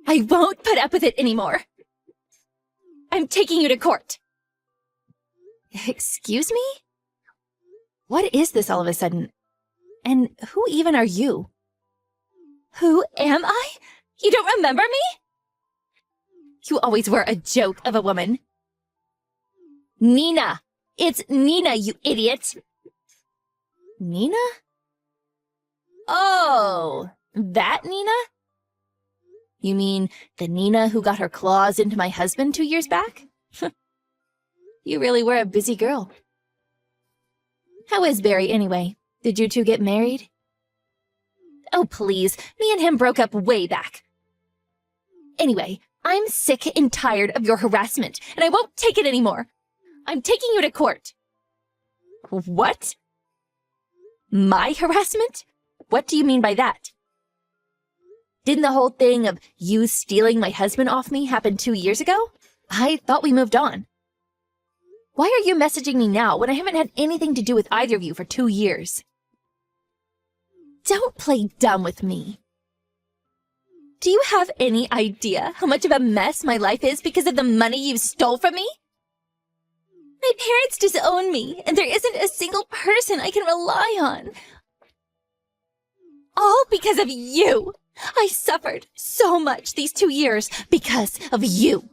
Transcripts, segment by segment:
I won't put up with it anymore. I'm taking you to court. Excuse me? What is this all of a sudden? And who even are you? Who am I? You don't remember me? You always were a joke of a woman. Nina! It's Nina, you idiot! Nina? Oh, that Nina? You mean the Nina who got her claws into my husband 2 years back? You really were a busy girl. How is Barry anyway? Did you two get married? Oh, please. Me and him broke up way back. Anyway, I'm sick and tired of your harassment, and I won't take it anymore. I'm taking you to court. What? My harassment? What do you mean by that? Didn't the whole thing of you stealing my husband off me happen 2 years ago? I thought we moved on. Why are you messaging me now when I haven't had anything to do with either of you for 2 years? Don't play dumb with me. Do you have any idea how much of a mess my life is because of the money you stole from me? My parents disown me, and there isn't a single person I can rely on. All because of you. I suffered so much these 2 years because of you.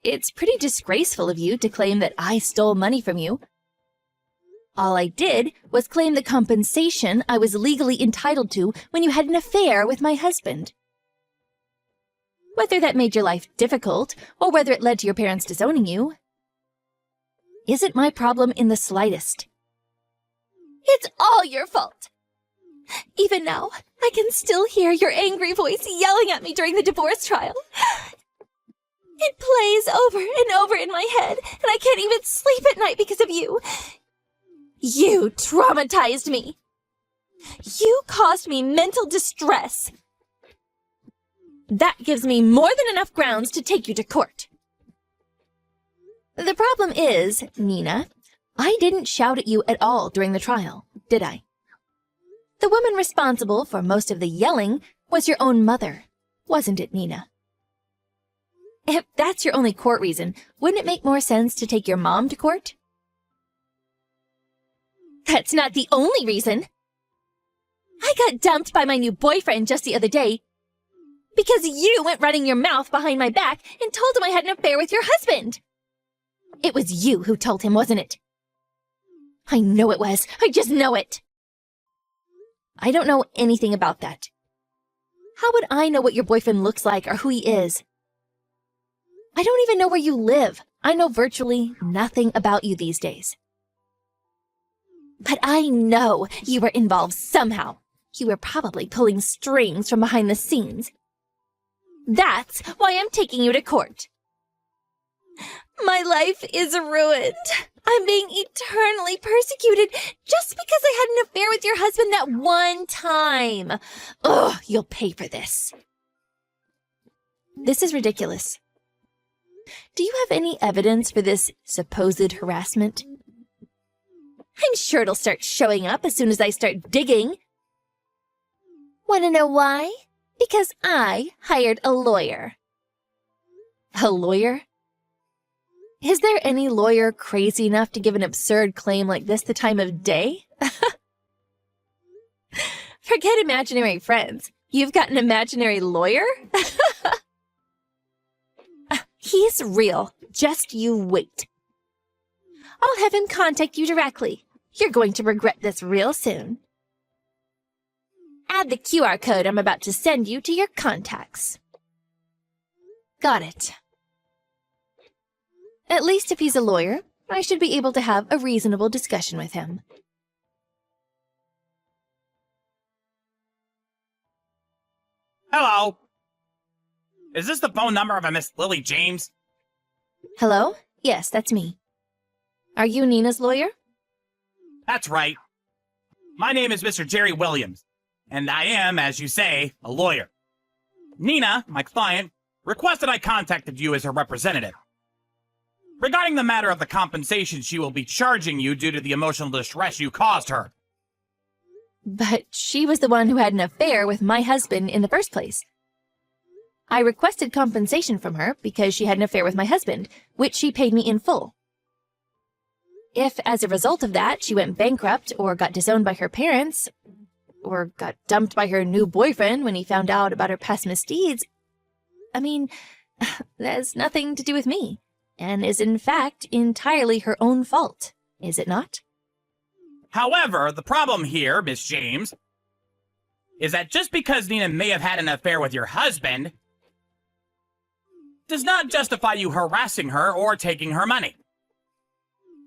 It's pretty disgraceful of you to claim that I stole money from you. All I did was claim the compensation I was legally entitled to when you had an affair with my husband. Whether that made your life difficult, or whether it led to your parents disowning you, isn't my problem in the slightest. It's all your fault. Even now, I can still hear your angry voice yelling at me during the divorce trial. It plays over and over in my head, and I can't even sleep at night because of you. You traumatized me. You caused me mental distress. That gives me more than enough grounds to take you to court. The problem is, Nina, I didn't shout at you at all during the trial, did I? The woman responsible for most of the yelling was your own mother, wasn't it, Nina? If that's your only court reason, wouldn't it make more sense to take your mom to court? That's not the only reason. I got dumped by my new boyfriend just the other day because you went running your mouth behind my back and told him I had an affair with your husband. It was you who told him, wasn't it? I know it was. I just know it. I don't know anything about that. How would I know what your boyfriend looks like or who he is? I don't even know where you live. I know virtually nothing about you these days. But I know you were involved somehow. You were probably pulling strings from behind the scenes. That's why I'm taking you to court. My life is ruined. I'm being eternally persecuted just because I had an affair with your husband that one time. Ugh, you'll pay for this. This is ridiculous. Do you have any evidence for this supposed harassment? I'm sure it'll start showing up as soon as I start digging. Want to know why? Because I hired a lawyer. A lawyer? Is there any lawyer crazy enough to give an absurd claim like this the time of day? Forget imaginary friends. You've got an imaginary lawyer? He's real. Just you wait. I'll have him contact you directly. You're going to regret this real soon. Add the QR code I'm about to send you to your contacts. Got it. At least if he's a lawyer, I should be able to have a reasonable discussion with him. Hello. Is this the phone number of a Miss Lily James? Hello? Yes, that's me. Are you Nina's lawyer? That's right. My name is Mr. Jerry Williams, and I am, as you say, a lawyer. Nina, my client, requested I contacted you as her representative. Regarding the matter of the compensation she will be charging you due to the emotional distress you caused her. But she was the one who had an affair with my husband in the first place. I requested compensation from her because she had an affair with my husband, which she paid me in full. If, as a result of that, she went bankrupt or got disowned by her parents, or got dumped by her new boyfriend when he found out about her past misdeeds, I mean, that has nothing to do with me, and is in fact entirely her own fault, is it not? However, the problem here, Miss James, is that just because Nina may have had an affair with your husband does not justify you harassing her or taking her money.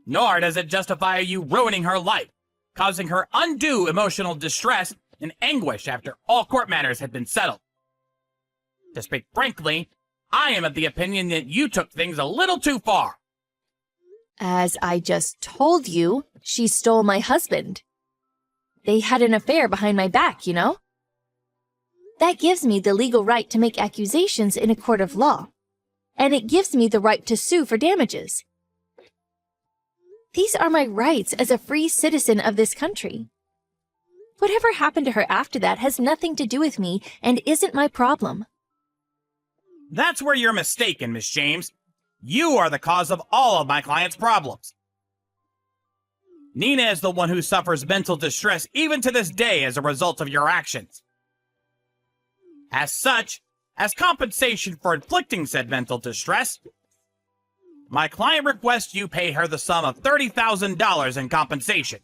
Nor does it justify you ruining her life, causing her undue emotional distress and anguish after all court matters had been settled. To speak frankly, I am of the opinion that you took things a little too far. As I just told you, she stole my husband. They had an affair behind my back, you know? That gives me the legal right to make accusations in a court of law, and it gives me the right to sue for damages. These are my rights as a free citizen of this country. Whatever happened to her after that has nothing to do with me and isn't my problem. That's where you're mistaken, Miss James. You are the cause of all of my client's problems. Nina is the one who suffers mental distress even to this day as a result of your actions. As such, as compensation for inflicting said mental distress, my client requests you pay her the sum of $30,000 in compensation.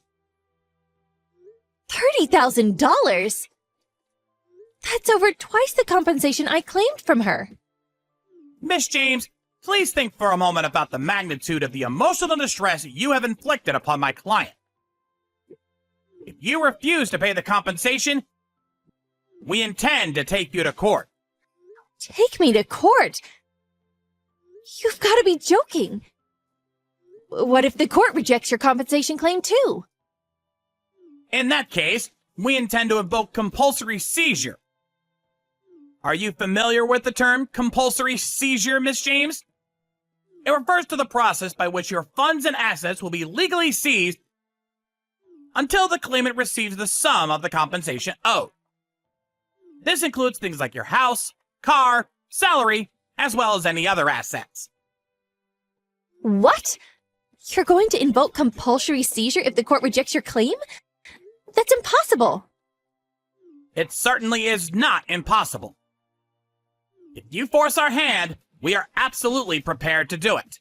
$30,000? That's over twice the compensation I claimed from her. Miss James, please think for a moment about the magnitude of the emotional distress you have inflicted upon my client. If you refuse to pay the compensation, we intend to take you to court. Take me to court? You've got to be joking. What if the court rejects your compensation claim too? In that case, we intend to invoke compulsory seizure. Are you familiar with the term compulsory seizure, Miss James? It refers to the process by which your funds and assets will be legally seized until the claimant receives the sum of the compensation owed. This includes things like your house, car, salary, as well as any other assets. What? You're going to invoke compulsory seizure if the court rejects your claim? That's impossible. It certainly is not impossible. If you force our hand, we are absolutely prepared to do it.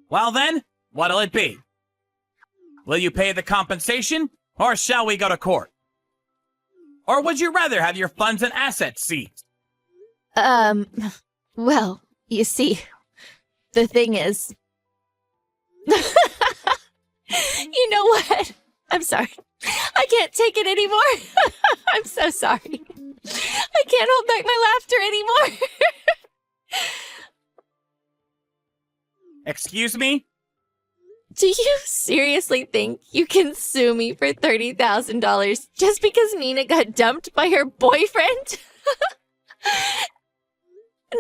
Well then, what'll it be? Will you pay the compensation, or shall we go to court? Or would you rather have your funds and assets seized? Well, you see, the thing is... You know what? I'm sorry. I can't take it anymore. I'm so sorry. I can't hold back my laughter anymore. Excuse me? Do you seriously think you can sue me for $30,000 just because Nina got dumped by her boyfriend?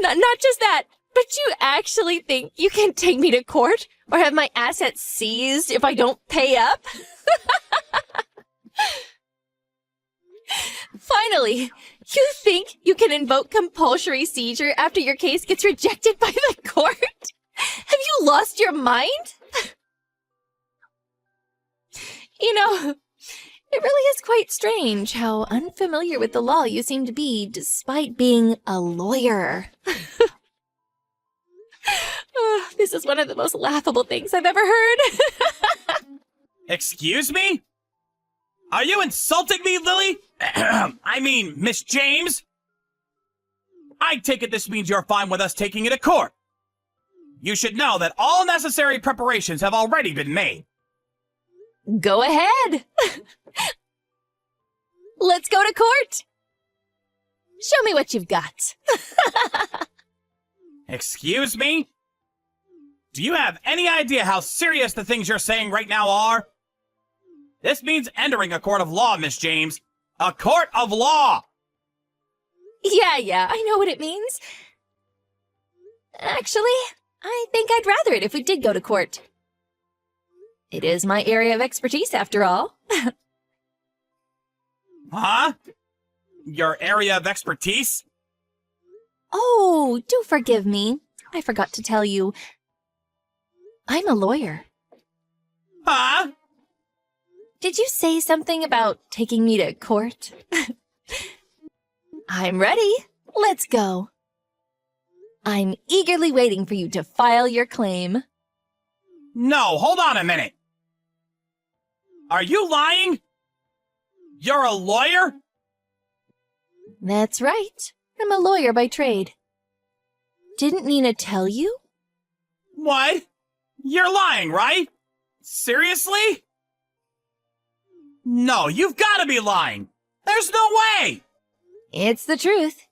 Not just that, but you actually think you can take me to court or have my assets seized if I don't pay up? Finally, you think you can invoke compulsory seizure after your case gets rejected by the court? Have you lost your mind? You know, it really is quite strange how unfamiliar with the law you seem to be despite being a lawyer. This is one of the most laughable things I've ever heard. Excuse me? Are you insulting me, Lily? I mean, Miss James? I take it this means you're fine with us taking you to court. You should know that all necessary preparations have already been made. Go ahead. Let's go to court. Show me what you've got. Excuse me? Do you have any idea how serious the things you're saying right now are? This means entering a court of law, Miss James. A court of law! Yeah, I know what it means. Actually, I think I'd rather it if we did go to court. It is my area of expertise, after all. Huh? Your area of expertise? Oh, do forgive me. I forgot to tell you. I'm a lawyer. Huh? Did you say something about taking me to court? I'm ready. Let's go. I'm eagerly waiting for you to file your claim. No, hold on a minute. Are you lying? You're a lawyer? That's right. I'm a lawyer by trade. Didn't Nina tell you? What? You're lying, right? Seriously? No, you've got to be lying. There's no way. It's the truth.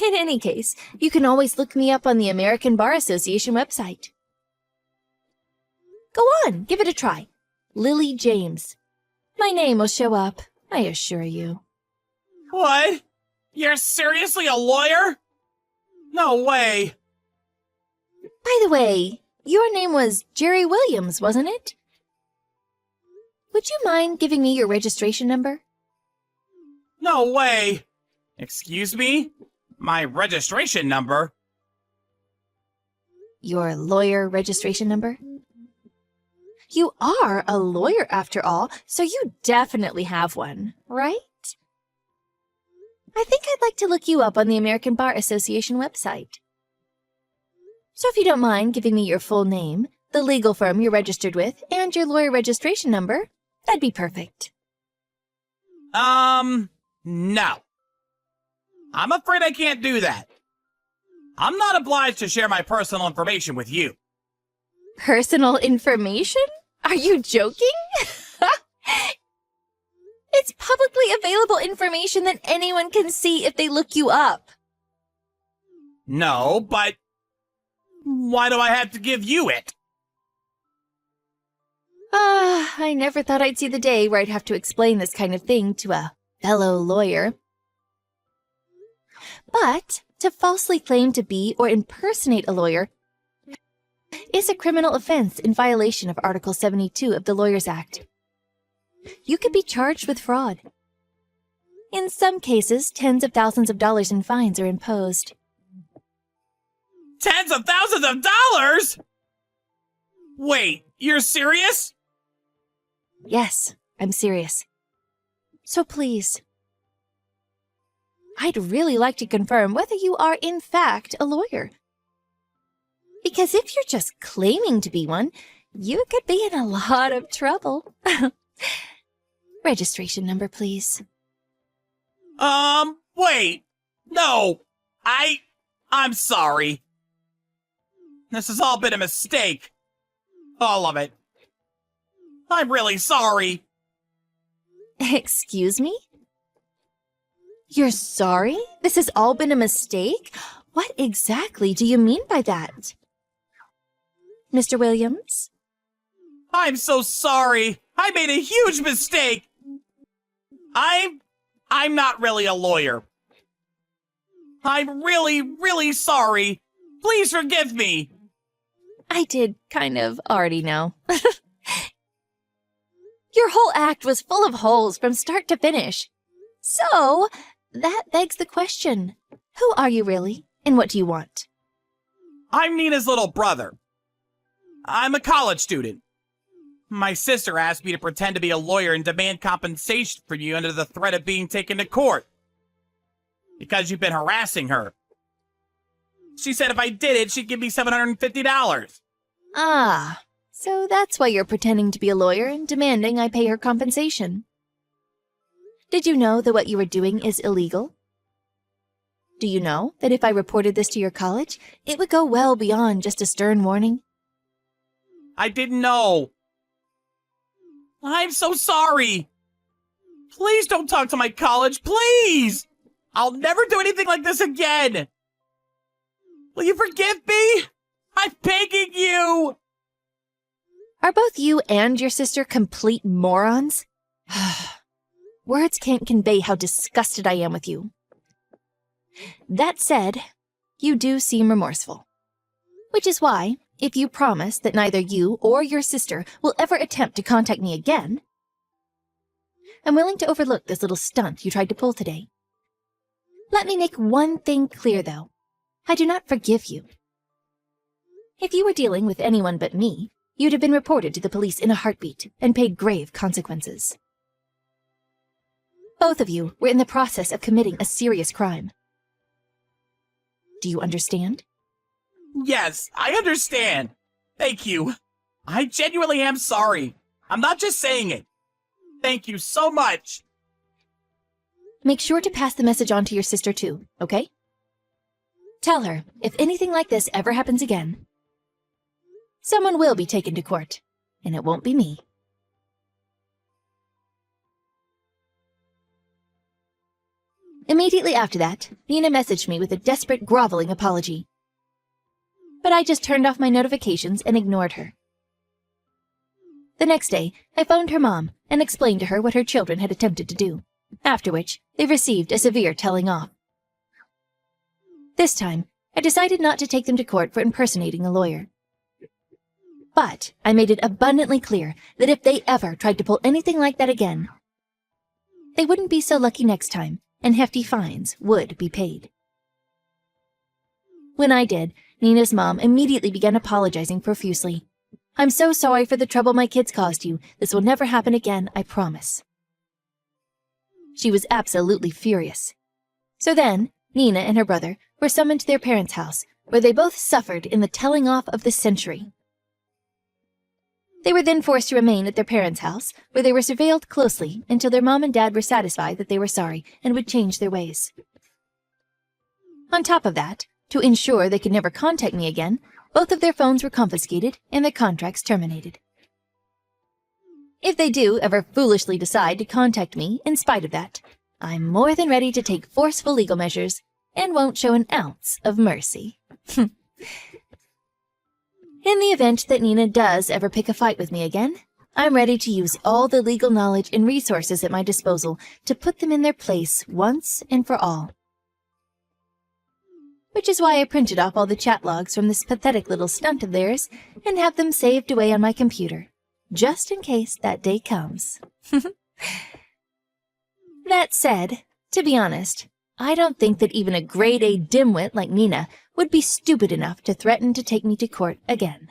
In any case, you can always look me up on the American Bar Association website. Go on, give it a try. Lily James. My name will show up, I assure you. What? You're seriously a lawyer? No way. By the way, your name was Jerry Williams, wasn't it? Would you mind giving me your registration number? No way. Excuse me? My registration number? Your lawyer registration number? You are a lawyer after all, so you definitely have one, right? I think I'd like to look you up on the American Bar Association website. So if you don't mind giving me your full name, the legal firm you're registered with, and your lawyer registration number, that'd be perfect. No. I'm afraid I can't do that. I'm not obliged to share my personal information with you. Personal information? Are you joking? It's publicly available information that anyone can see if they look you up. No, but why do I have to give you it? I never thought I'd see the day where I'd have to explain this kind of thing to a fellow lawyer. But to falsely claim to be or impersonate a lawyer is a criminal offense in violation of Article 72 of the Lawyers Act. You could be charged with fraud. In some cases, tens of thousands of dollars in fines are imposed. Tens of thousands of dollars? Wait, you're serious? Yes, I'm serious. So please, I'd really like to confirm whether you are in fact a lawyer. Because if you're just claiming to be one, you could be in a lot of trouble. Registration number, please. Wait. No. I'm sorry. This has all been a mistake. All of it. I'm really sorry. Excuse me? You're sorry? This has all been a mistake? What exactly do you mean by that? Mr. Williams? I'm so sorry. I made a huge mistake. I'm not really a lawyer. I'm really, really sorry. Please forgive me. I did kind of already know. Your whole act was full of holes from start to finish. So, that begs the question. Who are you really, and what do you want? I'm Nina's little brother. I'm a college student. My sister asked me to pretend to be a lawyer and demand compensation for you under the threat of being taken to court. Because you've been harassing her. She said if I did it, she'd give me $750. Ah, so that's why you're pretending to be a lawyer and demanding I pay her compensation. Did you know that what you were doing is illegal? Do you know that if I reported this to your college, it would go well beyond just a stern warning? I didn't know. I'm so sorry. Please don't talk to my college, please. I'll never do anything like this again. Will you forgive me? I'm begging you. Are both you and your sister complete morons? Words can't convey how disgusted I am with you. That said, you do seem remorseful. Which is why, if you promise that neither you or your sister will ever attempt to contact me again, I'm willing to overlook this little stunt you tried to pull today. Let me make one thing clear, though. I do not forgive you. If you were dealing with anyone but me, you'd have been reported to the police in a heartbeat and paid grave consequences. Both of you were in the process of committing a serious crime. Do you understand? Yes, I understand. Thank you. I genuinely am sorry. I'm not just saying it. Thank you so much. Make sure to pass the message on to your sister too, okay? Tell her, if anything like this ever happens again, someone will be taken to court, and it won't be me. Immediately after that, Nina messaged me with a desperate, groveling apology. But I just turned off my notifications and ignored her. The next day, I phoned her mom and explained to her what her children had attempted to do, after which they received a severe telling off. This time, I decided not to take them to court for impersonating a lawyer. But I made it abundantly clear that if they ever tried to pull anything like that again, they wouldn't be so lucky next time, and hefty fines would be paid. When I did, Nina's mom immediately began apologizing profusely. I'm so sorry for the trouble my kids caused you. This will never happen again, I promise. She was absolutely furious. So then, Nina and her brother were summoned to their parents' house, where they both suffered in the telling off of the century. They were then forced to remain at their parents' house, where they were surveilled closely until their mom and dad were satisfied that they were sorry and would change their ways. On top of that, to ensure they could never contact me again, both of their phones were confiscated and their contracts terminated. If they do ever foolishly decide to contact me in spite of that, I'm more than ready to take forceful legal measures and won't show an ounce of mercy. In the event that Nina does ever pick a fight with me again, I'm ready to use all the legal knowledge and resources at my disposal to put them in their place once and for all. Which is why I printed off all the chat logs from this pathetic little stunt of theirs and have them saved away on my computer, just in case that day comes. That said, to be honest, I don't think that even a grade A dimwit like Nina would be stupid enough to threaten to take me to court again.